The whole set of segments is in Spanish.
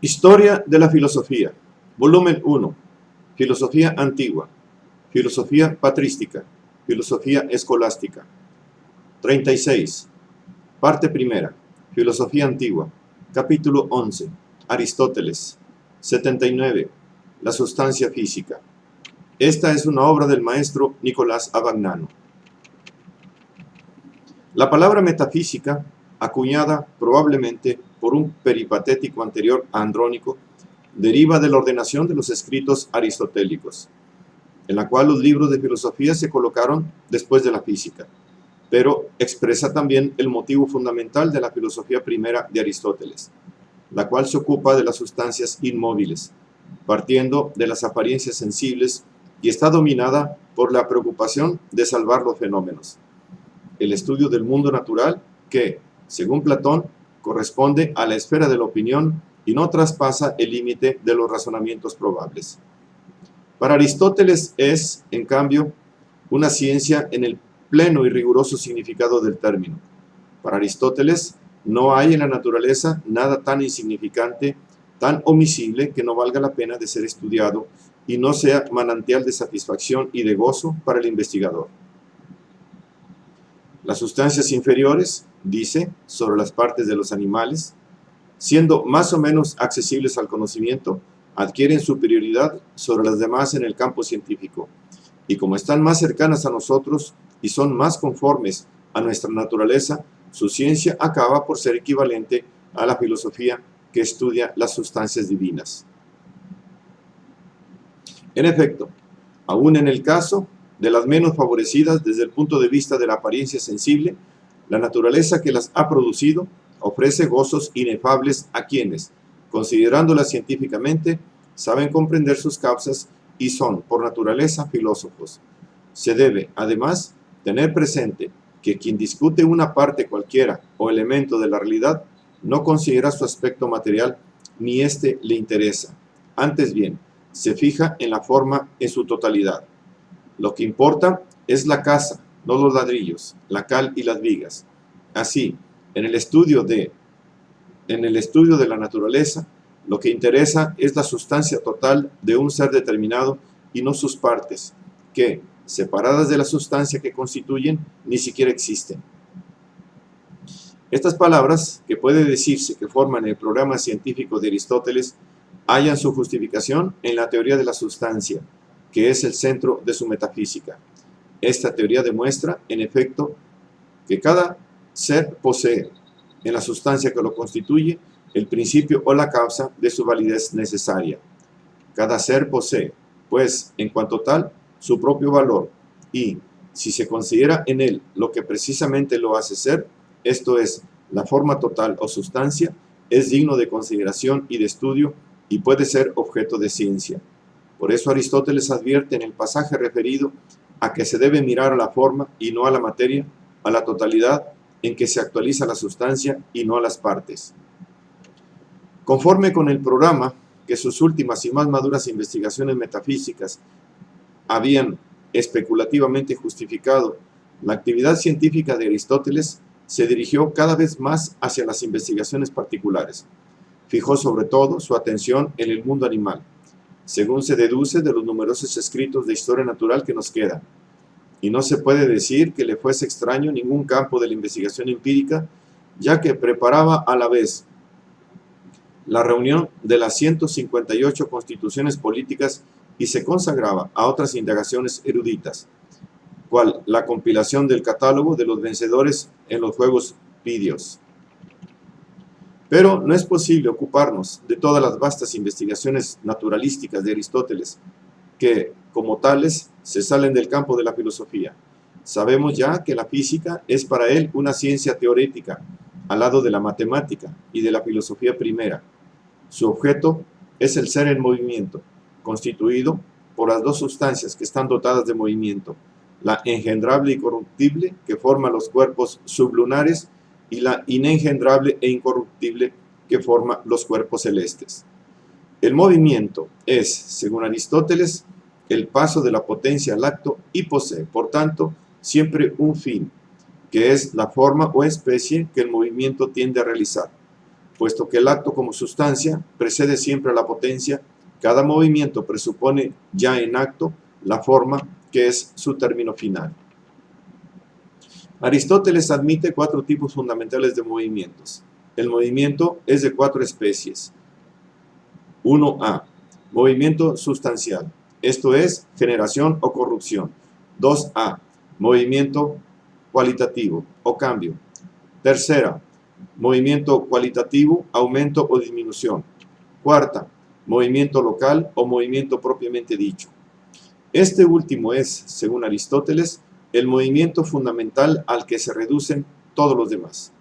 Historia de la filosofía, volumen 1, filosofía antigua, filosofía patrística, filosofía escolástica. 36, parte primera, filosofía antigua, capítulo 11, Aristóteles. 79, la sustancia física. Esta es una obra del maestro Nicolás Abagnano. La palabra metafísica, acuñada probablemente por un peripatético anterior a Andrónico, deriva de la ordenación de los escritos aristotélicos, en la cual los libros de filosofía se colocaron después de la física, pero expresa también el motivo fundamental de la filosofía primera de Aristóteles, la cual se ocupa de las sustancias inmóviles, partiendo de las apariencias sensibles, y está dominada por la preocupación de salvar los fenómenos. El estudio del mundo natural que, según Platón, corresponde a la esfera de la opinión y no traspasa el límite de los razonamientos probables. Para Aristóteles es, en cambio, una ciencia en el pleno y riguroso significado del término. Para Aristóteles no hay en la naturaleza nada tan insignificante, tan omisible, que no valga la pena de ser estudiado y no sea manantial de satisfacción y de gozo para el investigador. Las sustancias inferiores, dice, sobre las partes de los animales, siendo más o menos accesibles al conocimiento, adquieren superioridad sobre las demás en el campo científico, y como están más cercanas a nosotros y son más conformes a nuestra naturaleza, su ciencia acaba por ser equivalente a la filosofía que estudia las sustancias divinas. En efecto, aún en el caso de las menos favorecidas desde el punto de vista de la apariencia sensible, la naturaleza que las ha producido ofrece gozos inefables a quienes, considerándolas científicamente, saben comprender sus causas y son, por naturaleza, filósofos. Se debe, además, tener presente que quien discute una parte cualquiera o elemento de la realidad no considera su aspecto material ni éste le interesa. Antes bien, se fija en la forma en su totalidad. Lo que importa es la casa, no los ladrillos, la cal y las vigas. Así, en el estudio de la naturaleza, lo que interesa es la sustancia total de un ser determinado y no sus partes, que, separadas de la sustancia que constituyen, ni siquiera existen. Estas palabras, que puede decirse que forman el programa científico de Aristóteles, hallan su justificación en la teoría de la sustancia, que es el centro de su metafísica. Esta teoría demuestra, en efecto, que cada ser posee, en la sustancia que lo constituye, el principio o la causa de su validez necesaria. Cada ser posee, pues, en cuanto tal, su propio valor, y, si se considera en él lo que precisamente lo hace ser, esto es, la forma total o sustancia, es digno de consideración y de estudio, y puede ser objeto de ciencia. Por eso Aristóteles advierte en el pasaje referido a que se debe mirar a la forma y no a la materia, a la totalidad en que se actualiza la sustancia y no a las partes. Conforme con el programa que sus últimas y más maduras investigaciones metafísicas habían especulativamente justificado, la actividad científica de Aristóteles se dirigió cada vez más hacia las investigaciones particulares. Fijó sobre todo su atención en el mundo animal, según se deduce de los numerosos escritos de historia natural que nos quedan. Y no se puede decir que le fuese extraño ningún campo de la investigación empírica, ya que preparaba a la vez la reunión de las 158 constituciones políticas y se consagraba a otras indagaciones eruditas, cual la compilación del catálogo de los vencedores en los Juegos Pídeos. Pero no es posible ocuparnos de todas las vastas investigaciones naturalísticas de Aristóteles, que, como tales, se salen del campo de la filosofía. Sabemos ya que la física es para él una ciencia teorética, al lado de la matemática y de la filosofía primera. Su objeto es el ser en movimiento, constituido por las dos sustancias que están dotadas de movimiento, la engendrable y corruptible, que forma los cuerpos sublunares, y la inengendrable e incorruptible, que forma los cuerpos celestes. El movimiento es, según Aristóteles, el paso de la potencia al acto y posee, por tanto, siempre un fin, que es la forma o especie que el movimiento tiende a realizar. puesto que el acto como sustancia precede siempre a la potencia. Cada movimiento presupone ya en acto la forma, que es su término final. Aristóteles admite 4 tipos fundamentales de movimientos. El movimiento es de 4 especies. 1A. Movimiento sustancial, esto es, generación o corrupción. 2A. Movimiento cualitativo o cambio. Tercera, movimiento cualitativo, aumento o disminución. Cuarta, movimiento local o movimiento propiamente dicho. Este último es, según Aristóteles, el movimiento fundamental al que se reducen todos los demás.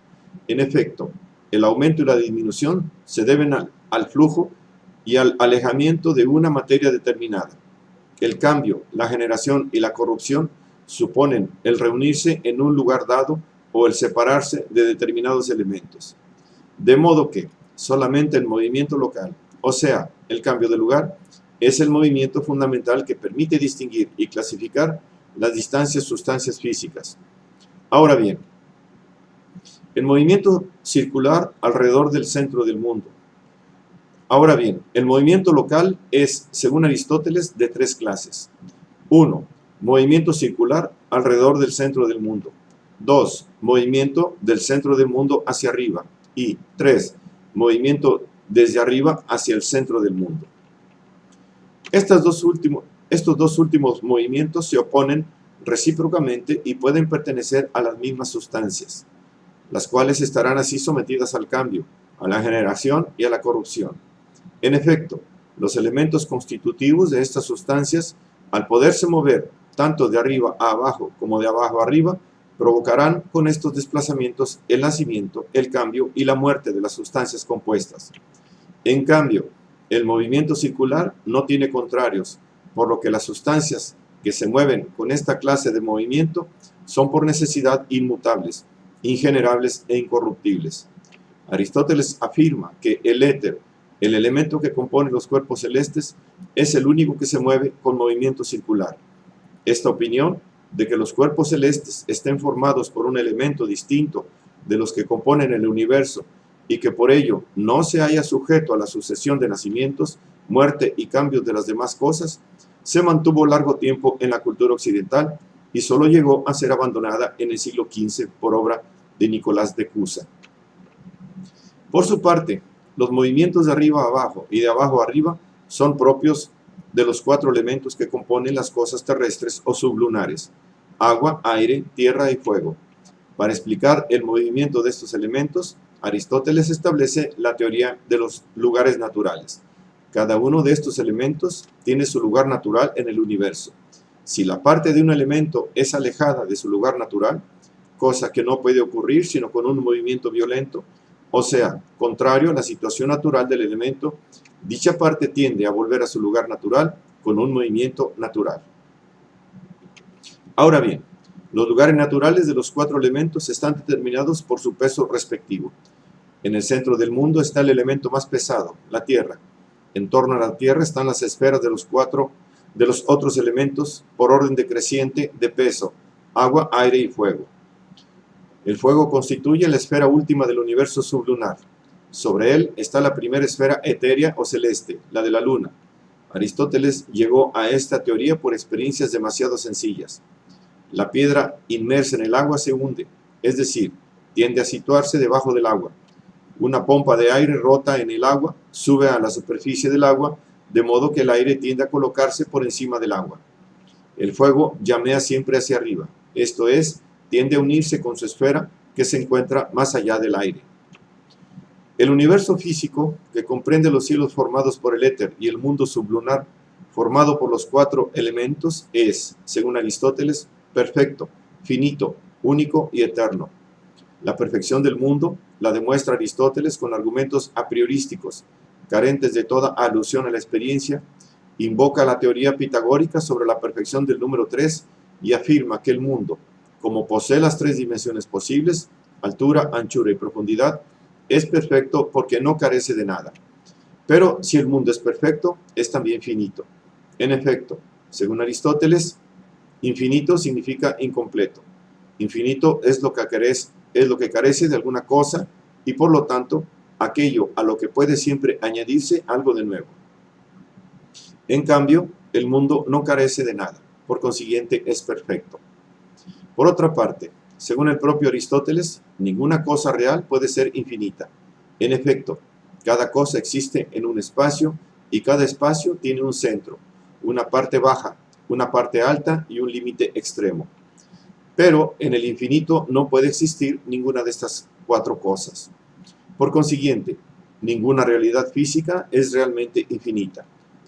En efecto, el aumento y la disminución se deben al flujo y al alejamiento de una materia determinada. El cambio, la generación y la corrupción suponen el reunirse en un lugar dado o el separarse de determinados elementos. De modo que solamente el movimiento local, o sea, el cambio de lugar, es el movimiento fundamental que permite distinguir y clasificar las distancias sustancias físicas. Ahora bien, el movimiento circular alrededor del centro del mundo. Ahora bien, el movimiento local es, según Aristóteles, de 3 clases. 1. Movimiento circular alrededor del centro del mundo. 2. Movimiento del centro del mundo hacia arriba. Y 3. Movimiento desde arriba hacia el centro del mundo. Estos dos últimos movimientos se oponen recíprocamente y pueden pertenecer a las mismas sustancias, las cuales estarán así sometidas al cambio, a la generación y a la corrupción. En efecto, los elementos constitutivos de estas sustancias, al poderse mover tanto de arriba a abajo como de abajo a arriba, provocarán con estos desplazamientos el nacimiento, el cambio y la muerte de las sustancias compuestas. En cambio, el movimiento circular no tiene contrarios, por lo que las sustancias que se mueven con esta clase de movimiento son por necesidad inmutables, ingenerables e incorruptibles. Aristóteles afirma que el éter, el elemento que compone los cuerpos celestes, es el único que se mueve con movimiento circular. Esta opinión de que los cuerpos celestes estén formados por un elemento distinto de los que componen el universo y que por ello no se haya sujeto a la sucesión de nacimientos, muerte y cambios de las demás cosas, se mantuvo largo tiempo en la cultura occidental y solo llegó a ser abandonada en el siglo XV por obra de Nicolás de Cusa. Por su parte, los movimientos de arriba a abajo y de abajo a arriba son propios de los 4 elementos que componen las cosas terrestres o sublunares: agua, aire, tierra y fuego. Para explicar el movimiento de estos elementos, Aristóteles establece la teoría de los lugares naturales. Cada uno de estos elementos tiene su lugar natural en el universo. Si la parte de un elemento es alejada de su lugar natural, cosa que no puede ocurrir sino con un movimiento violento, o sea, contrario a la situación natural del elemento, dicha parte tiende a volver a su lugar natural con un movimiento natural. Ahora bien, los lugares naturales de los 4 elementos están determinados por su peso respectivo. En el centro del mundo está el elemento más pesado, la tierra. En torno a la tierra están las esferas de los otros elementos por orden decreciente de peso: agua, aire y fuego. El fuego constituye la esfera última del universo sublunar. Sobre él está la primera esfera etérea o celeste, la de la luna. Aristóteles llegó a esta teoría por experiencias demasiado sencillas. La piedra inmersa en el agua se hunde, es decir, tiende a situarse debajo del agua. Una pompa de aire rota en el agua sube a la superficie del agua, de modo que el aire tiende a colocarse por encima del agua. El fuego llamea siempre hacia arriba, esto es, tiende a unirse con su esfera que se encuentra más allá del aire. El universo físico, que comprende los cielos formados por el éter y el mundo sublunar, formado por los 4 elementos, es, según Aristóteles, perfecto, finito, único y eterno. La perfección del mundo la demuestra Aristóteles con argumentos a priorísticos, carentes de toda alusión a la experiencia, invoca la teoría pitagórica sobre la perfección del número 3 y afirma que el mundo, como posee las 3 dimensiones posibles, altura, anchura y profundidad, es perfecto porque no carece de nada. Pero si el mundo es perfecto, es también finito. En efecto, según Aristóteles, infinito significa incompleto. Infinito es lo que carece de alguna cosa y por lo tanto aquello a lo que puede siempre añadirse algo de nuevo. En cambio, el mundo no carece de nada, por consiguiente es perfecto. Por otra parte, según el propio Aristóteles, ninguna cosa real puede ser infinita. En efecto, cada cosa existe en un espacio y cada espacio tiene un centro, una parte baja, una parte alta y un límite extremo. Pero en el infinito no puede existir ninguna de estas cuatro cosas. Por consiguiente, ninguna realidad física es realmente infinita.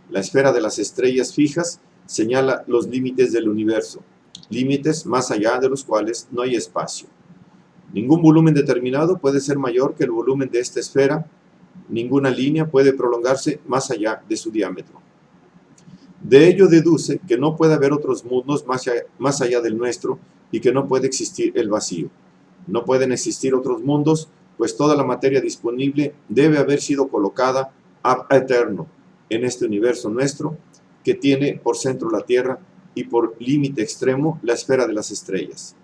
La esfera de las estrellas fijas señala los límites del universo, límites más allá de los cuales no hay espacio. Ningún volumen determinado puede ser mayor que el volumen de esta esfera, ninguna línea puede prolongarse más allá de su diámetro. De ello deduce que no puede haber otros mundos más allá del nuestro y que no puede existir el vacío. No pueden existir otros mundos, pues toda la materia disponible debe haber sido colocada ab eterno en este universo nuestro, que tiene por centro la Tierra y por límite extremo la esfera de las estrellas.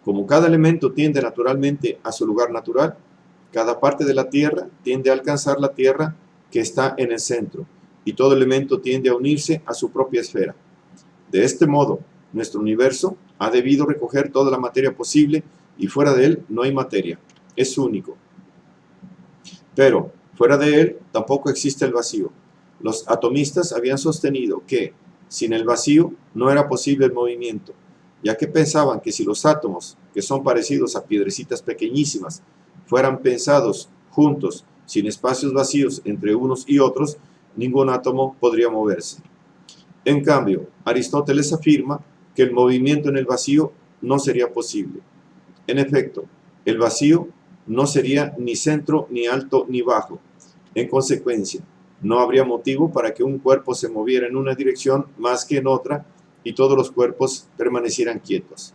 Como cada elemento tiende naturalmente a su lugar natural, cada parte de la Tierra tiende a alcanzar la Tierra que está en el centro, y todo elemento tiende a unirse a su propia esfera. De este modo, nuestro universo ha debido recoger toda la materia posible y fuera de él no hay materia, es único. Pero fuera de él tampoco existe el vacío. Los atomistas habían sostenido que, sin el vacío, no era posible el movimiento, ya que pensaban que si los átomos, que son parecidos a piedrecitas pequeñísimas, fueran pensados juntos, sin espacios vacíos entre unos y otros, ningún átomo podría moverse. En cambio, Aristóteles afirma que el movimiento en el vacío no sería posible. En efecto, el vacío no sería ni centro, ni alto, ni bajo. En consecuencia, no habría motivo para que un cuerpo se moviera en una dirección más que en otra y todos los cuerpos permanecieran quietos.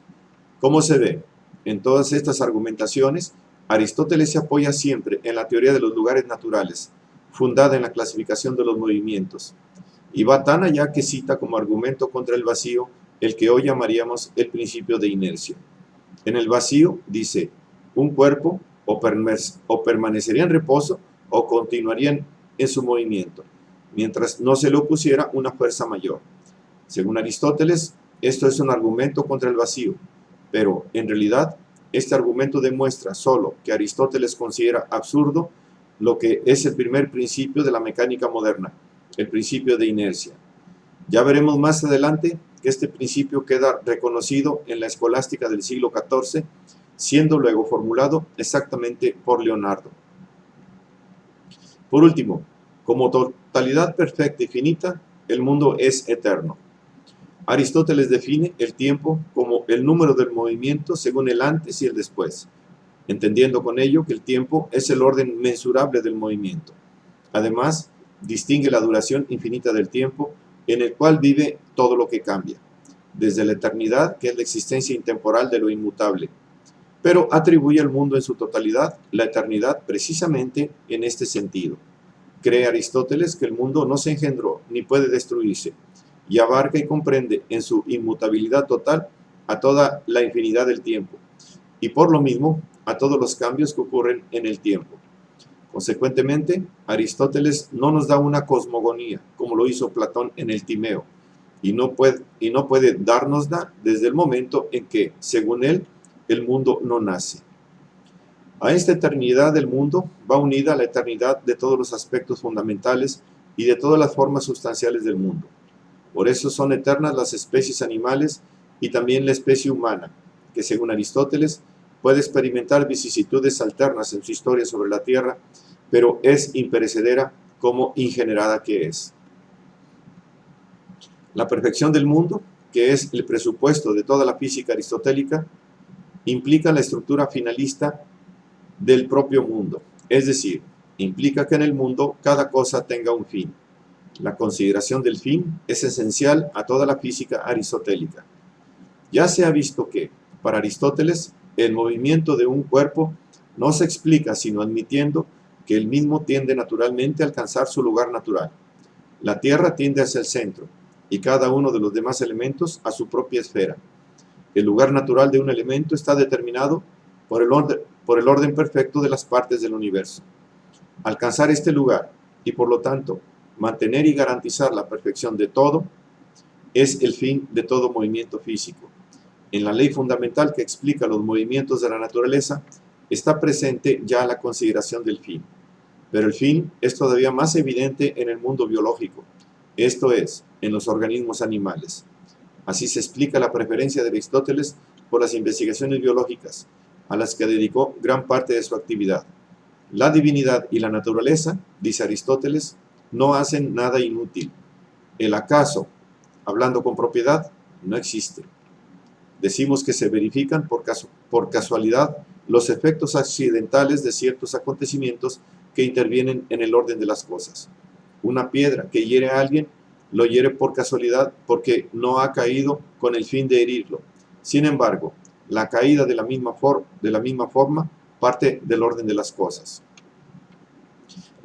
Como se ve, en todas estas argumentaciones, Aristóteles se apoya siempre en la teoría de los lugares naturales, fundada en la clasificación de los movimientos, y va tan allá que cita como argumento contra el vacío el que hoy llamaríamos el principio de inercia. En el vacío, dice, un cuerpo o permanecería en reposo o continuaría en su movimiento, mientras no se le opusiera una fuerza mayor. Según Aristóteles, esto es un argumento contra el vacío, pero en realidad este argumento demuestra solo que Aristóteles considera absurdo lo que es el primer principio de la mecánica moderna, el principio de inercia. Ya veremos más adelante que este principio queda reconocido en la escolástica del siglo XIV, siendo luego formulado exactamente por Leonardo. Por último, como totalidad perfecta y finita, el mundo es eterno. Aristóteles define el tiempo como el número del movimiento según el antes y el después, entendiendo con ello que el tiempo es el orden mensurable del movimiento. Además, distingue la duración infinita del tiempo en el cual vive todo lo que cambia, desde la eternidad, que es la existencia intemporal de lo inmutable, pero atribuye al mundo en su totalidad la eternidad precisamente en este sentido. Cree Aristóteles que el mundo no se engendró ni puede destruirse, y abarca y comprende en su inmutabilidad total a toda la infinidad del tiempo, y por lo mismo a todos los cambios que ocurren en el tiempo. Consecuentemente, Aristóteles no nos da una cosmogonía, como lo hizo Platón en el Timeo, y no puede dárnosla desde el momento en que, según él, el mundo no nace. A esta eternidad del mundo va unida la eternidad de todos los aspectos fundamentales y de todas las formas sustanciales del mundo. Por eso son eternas las especies animales y también la especie humana, que según Aristóteles puede experimentar vicisitudes alternas en su historia sobre la Tierra, pero es imperecedera como ingenerada que es. La perfección del mundo, que es el presupuesto de toda la física aristotélica, implica la estructura finalista del propio mundo, es decir, implica que en el mundo cada cosa tenga un fin. La consideración del fin es esencial a toda la física aristotélica. Ya se ha visto que, para Aristóteles, el movimiento de un cuerpo no se explica sino admitiendo que el mismo tiende naturalmente a alcanzar su lugar natural. La Tierra tiende hacia el centro, y cada uno de los demás elementos a su propia esfera. El lugar natural de un elemento está determinado por el orden perfecto de las partes del universo. Alcanzar este lugar y por lo tanto mantener y garantizar la perfección de todo es el fin de todo movimiento físico. En la ley fundamental que explica los movimientos de la naturaleza está presente ya la consideración del fin. Pero el fin es todavía más evidente en el mundo biológico, esto es, en los organismos animales. Así se explica la preferencia de Aristóteles por las investigaciones biológicas, a las que dedicó gran parte de su actividad. La divinidad y la naturaleza, dice Aristóteles, no hacen nada inútil. El acaso, hablando con propiedad, no existe. Decimos que se verifican por casualidad los efectos accidentales de ciertos acontecimientos que intervienen en el orden de las cosas. Una piedra que hiere a alguien lo hiere por casualidad porque no ha caído con el fin de herirlo. Sin embargo, la caída de la misma forma parte del orden de las cosas.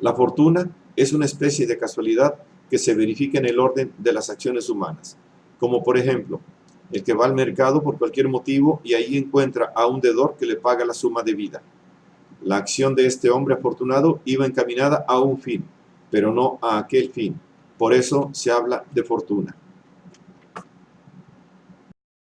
La fortuna es una especie de casualidad que se verifica en el orden de las acciones humanas, como por ejemplo, el que va al mercado por cualquier motivo y ahí encuentra a un deudor que le paga la suma debida. La acción de este hombre afortunado iba encaminada a un fin, pero no a aquel fin. Por eso se habla de fortuna.